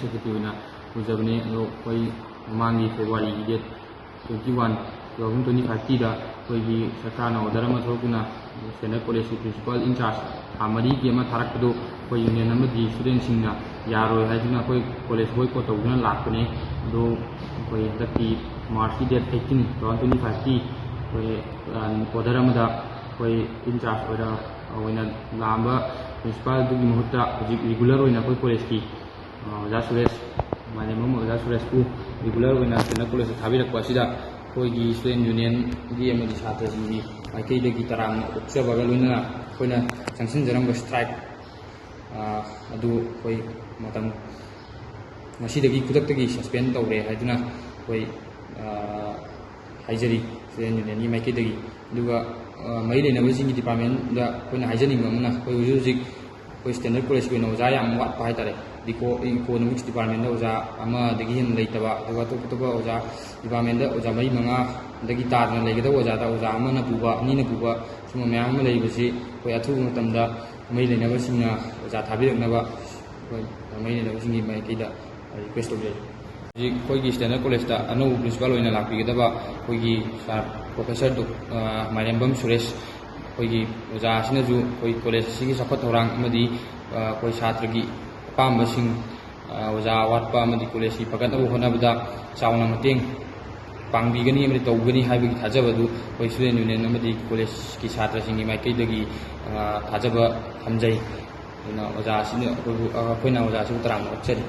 Secretary ꯎꯖꯕꯅꯤ ꯑꯗꯣ ꯑꯩꯈꯣꯏ ꯃꯃꯥꯡꯒꯤ ꯐꯦꯕ꯭ꯔꯨꯋꯥꯔꯤꯒꯤ ꯗꯦꯠ 21, 2025ꯗ ꯑꯩꯈꯣꯏꯒꯤ ꯁꯔꯀꯥꯔꯅ ꯑꯣꯔꯗꯔ ꯑꯃ ꯊꯣꯛꯇꯨꯅ ꯁ꯭ꯇꯦꯟꯗꯔꯠ ꯀꯣꯂꯦꯖꯀꯤ ꯄ꯭ꯔꯤꯟꯁꯤꯄꯥꯜ ꯏꯟꯆꯥꯔꯖ ꯊꯥ 4ꯒꯤ ꯑꯃ ꯊꯥꯔꯛꯄꯗꯨ ꯑꯩꯈꯣꯏ ꯌꯨꯅꯤꯌꯟ ꯑꯃꯗꯤ ꯁ꯭ꯇꯨꯗꯦꯟꯁꯤꯡꯅ ꯌꯥꯔꯣꯏ ꯍꯥꯏꯗꯨꯅ ꯑꯩꯈꯣꯏ ꯀꯣꯂꯦꯖ ꯕꯣꯏꯀꯣꯠ ꯇꯧꯗꯨꯅ ꯂꯥꯛꯄꯅꯤ꯫ ꯑꯗꯣ ꯑꯩꯈꯣꯏ ꯍꯟꯗꯛꯀꯤ ꯃꯥꯔꯆꯀꯤ ꯗꯦꯠ 18, 2025ꯀꯤ ꯑꯩꯈꯣꯏ ꯑꯣꯔꯗꯔ ꯑꯃꯗ ꯑꯩꯈꯣꯏ ꯏꯟꯆꯥꯔꯖ ꯑꯣꯏꯅ ꯂꯥꯛꯑꯝꯕ ꯄ꯭ꯔꯤꯟꯁꯤꯄꯥꯜꯗꯨꯒꯤ ꯃꯍꯨꯠꯇ ꯍꯧꯖꯤꯛ ꯔꯤꯒꯨꯂꯔ ꯑꯣꯏꯅ ꯑꯩꯈꯣꯏ ꯀꯣꯂꯦꯖꯀꯤ ꯑꯣꯖꯥ ꯁꯨꯔꯦꯁ ꯃꯥꯂꯦꯝꯕꯝ ꯑꯣꯖꯥ ꯁꯨꯔꯦꯁꯄꯨ ꯔꯤꯒꯨꯂꯔ ꯑꯣꯏꯅ ꯁ꯭ꯇꯦꯟꯗꯔꯠ ꯀꯣꯂꯦꯖꯇ ꯊꯥꯕꯤꯔꯛꯄ ꯑꯁꯤꯗ ꯑꯩꯈꯣꯏꯒꯤ ꯁ꯭ꯇꯨꯗꯦꯟ ꯌꯨꯅꯤꯌꯟꯒꯤ ꯑꯃꯗꯤ ꯁꯥꯇ꯭ꯔꯁꯤꯡꯒꯤ ꯃꯥꯏꯀꯩꯗꯒꯤ ꯇꯔꯥꯝꯅ ꯑꯣꯛꯆꯕꯒ ꯂꯣꯏꯅꯅ ꯑꯩꯈꯣꯏꯅ ꯆꯪꯁꯤꯟꯖꯔꯝꯕ ꯁ꯭ꯇ꯭ꯔꯥꯏꯛ ꯑꯗꯨ ꯑꯩꯈꯣꯏ ꯃꯇꯝ ꯉꯁꯤꯗꯒꯤ ꯈꯨꯗꯛꯇꯒꯤ ꯁꯁꯄꯦꯟ ꯇꯧꯔꯦ ꯍꯥꯏꯗꯨꯅ ꯑꯩꯈꯣই ꯍꯥꯏꯖꯔꯤ ꯁ꯭ꯇꯨꯗꯦꯟ ꯌꯨꯅꯤꯌꯟꯒꯤ ꯃꯥꯏꯀꯩꯗꯒꯤ꯫ ꯑꯗꯨꯒ ꯃꯔꯤ ꯂꯩꯅꯕꯁꯤꯡꯒꯤ ꯗꯤꯄꯥꯔꯠꯃꯦꯟꯗ ꯑꯩꯈꯣꯏꯅ ꯍꯥꯏꯖꯅꯤꯡꯕ ꯑꯃꯅ ꯑꯩꯈꯣꯏ ꯍꯧꯖꯤꯛ ꯍꯧꯖꯤꯛ ꯑꯩꯈꯣꯏ ꯁ꯭ꯇꯦꯟꯗꯔꯠ ꯀꯣꯂꯦꯖꯀꯤ ꯑꯣꯏꯅ ꯑꯣꯖꯥ ꯌꯥꯝ ꯋꯥꯠꯄ ꯍꯥꯏꯇꯥꯔꯦ꯫ ꯏꯀꯣꯅꯣꯃꯤꯛꯁ ꯗꯤꯄꯥꯔꯠꯃꯦꯟꯗ ꯑꯣꯖꯥ ꯑꯃꯗꯒꯤ ꯍꯦꯟꯅ ꯂꯩꯇꯕ, ꯑꯗꯨꯒ ꯑꯇꯣꯞꯄ ꯑꯣꯖꯥ ꯗꯤꯄꯥꯔꯠꯃꯦꯟꯗ ꯑꯣꯖꯥ 4-5ꯗꯒꯤ ꯇꯥꯗꯅ ꯂꯩꯒꯗꯕ ꯑꯣꯖꯥꯗ ꯑꯣꯖꯥ ꯑꯃꯅ ꯄꯨꯕ, ꯑꯅꯤꯅ ꯄꯨꯕ ꯁꯨꯝꯕ ꯃꯌꯥꯝ ꯑꯃ ꯂꯩꯕꯁꯤ ꯑꯩꯈꯣꯏ ꯑꯊꯨꯕ ꯃꯇꯝꯗ ꯃꯔꯤ ꯂꯩꯅꯕꯁꯤꯡꯅ ꯑꯣꯖꯥ ꯊꯥꯕꯤꯔꯛꯅꯕ ꯑꯩꯈꯣꯏ ꯃꯔꯤ ꯂꯩꯅꯕꯁꯤꯡꯒꯤ ꯃꯥꯏꯀꯩꯗ ꯔꯤꯀ꯭ꯋꯦꯁ ꯇꯧꯖꯔꯤ꯫ ꯍꯧꯖꯤꯛ ꯑꯩꯈꯣꯏꯒꯤ ꯁ꯭ꯇꯦꯟꯗꯔꯠ ꯀꯣꯂꯦꯖꯇ ꯑꯅꯧꯕ ꯄ꯭ꯔꯤꯟꯁꯤꯄꯥꯜ ꯑꯣꯏꯅ ꯂꯥꯛꯄꯤꯒꯗꯕ ꯑꯩꯈꯣꯏꯒꯤ ꯁꯥꯔ ꯄ꯭ꯔꯣꯐꯦꯁꯔ ꯃꯥꯂꯦꯝꯕꯝ ꯁꯨꯔꯦꯁ ꯑꯩꯈꯣꯏꯒꯤ ꯑꯣꯖꯥ ꯑꯁꯤꯅꯁꯨ ꯑꯩꯈꯣꯏ ꯀꯣꯂꯦꯖ ꯑꯁꯤꯒꯤ ꯆꯥꯎꯈꯠ ꯊꯧꯔꯥꯡ ꯑꯃꯗꯤ ꯑꯩꯈꯣই ꯁꯥꯇ꯭ꯔꯒꯤ ꯑꯄꯥꯝꯕꯁꯤꯡ, ꯑꯣꯖꯥ ꯑꯋꯥꯠꯄ ꯑꯃꯗꯤ ꯀꯣꯂꯦꯖꯀꯤ ꯐꯒꯠꯅꯕ ꯍꯣꯠꯅꯕꯗ ꯆꯥꯎꯅ ꯃꯇꯦꯡ ꯄꯥꯡꯕꯤꯒꯅꯤ ꯑꯃꯗꯤ ꯇꯧꯒꯅꯤ ꯍꯥꯏꯕꯒꯤ ꯊꯥꯖꯕꯗꯨ ꯑꯩꯈꯣꯏ ꯁ꯭ꯇꯨꯗꯦꯟ ꯌꯨꯅꯤꯌꯟ ꯑꯃꯗꯤ ꯀꯣꯂꯦꯖꯀꯤ ꯁꯥꯇ꯭ꯔꯁꯤꯡꯒꯤ ꯃꯥꯏꯀꯩꯗꯒꯤ ꯊꯥꯖꯕ ꯊꯝꯖꯩ꯫ ꯑꯗꯨꯅ ꯑꯣꯖꯥ ꯑꯁꯤꯅ ꯑꯩꯈꯣꯏꯅ ꯑꯣꯖꯥ ꯑꯁꯤꯕꯨ ꯇꯔꯥꯝꯅ ꯑꯣꯛꯆꯔꯤ꯫